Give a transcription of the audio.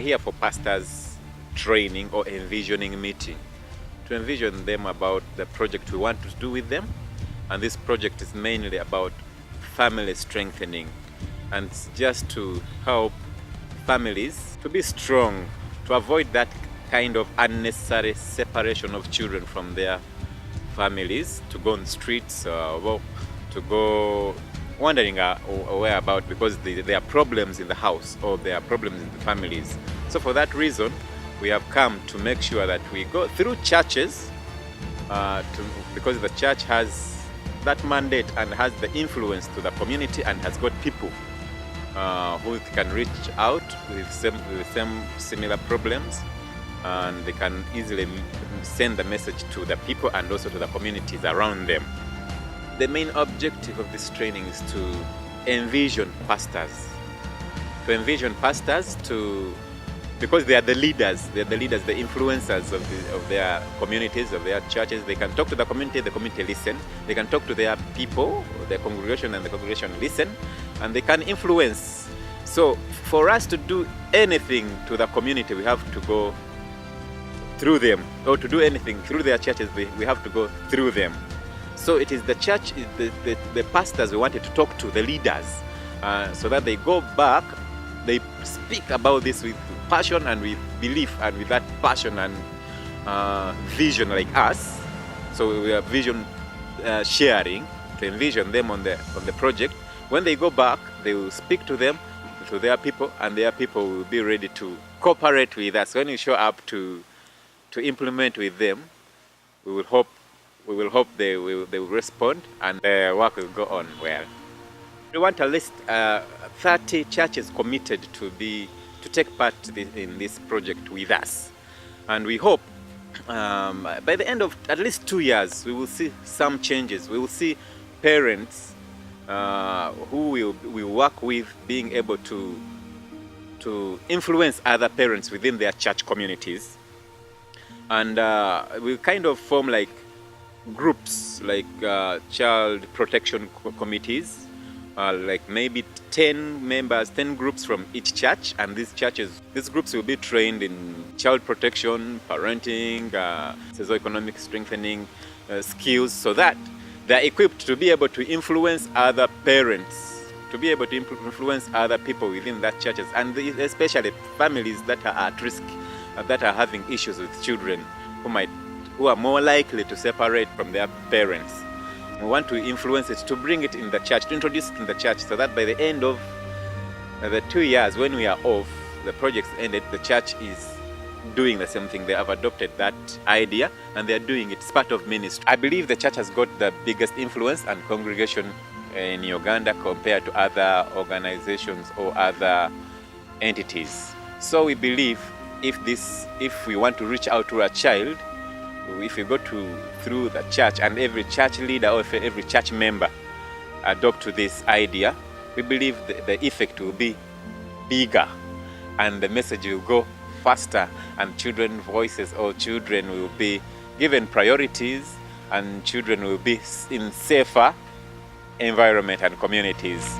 here for pastors training or envisioning meeting to envision them about the project we want to do with them. And this project is mainly about family strengthening, and it's just to help families to be strong, to avoid that kind of unnecessary separation of children from their families, to go on the streets, to go wandering away about because there are problems in the house or there are problems in the families. So for that reason, we have come to make sure that we go through churches, because the church has that mandate and has the influence to the community and has got people who can reach out with similar problems, and they can easily send the message to the people and also to the communities around them. The main objective of this training is to envision pastors. Because they are the leaders, the influencers of their communities, of their churches. They can talk to the community listen. They can talk to their people, their congregation, and the congregation listen, and they can influence. So for us to do anything to the community, we have to go through them, or to do anything through their churches, we have to go through them. So it is the church, the pastors we wanted to talk to, the leaders, so that they go back, they speak about this with passion and with belief, and with that passion and vision like us. So we are vision sharing to envision them on the project. When they go back, they will speak to them, to their people, and their people will be ready to cooperate with us. When we show up to implement with them, we will hope they will respond, and their work will go on well. We want at least 30 churches committed to take part in this project with us, and we hope by the end of at least 2 years we will see some changes. We will see parents who we work with being able to influence other parents within their church communities, and we kind of form like groups, like child protection committees, like maybe 10 members, 10 groups from each church, and these groups will be trained in child protection, parenting, socioeconomic strengthening skills, so that they're equipped to be able to influence other parents, to be able to influence other people within that churches, and especially families that are at risk, that are having issues with children who are more likely to separate from their parents. We want to influence it, to bring it in the church, to introduce it in the church, so that by the end of the 2 years, when we are off, the project's ended, the church is doing the same thing. They have adopted that idea and they're doing it. It's part of ministry. I believe the church has got the biggest influence and congregation in Uganda compared to other organizations or other entities. So we believe if we want to reach out to a child, if we go through the church, and every church leader or every church member adopt to this idea, we believe the effect will be bigger and the message will go faster, and children voices or children will be given priorities, and children will be in safer environment and communities.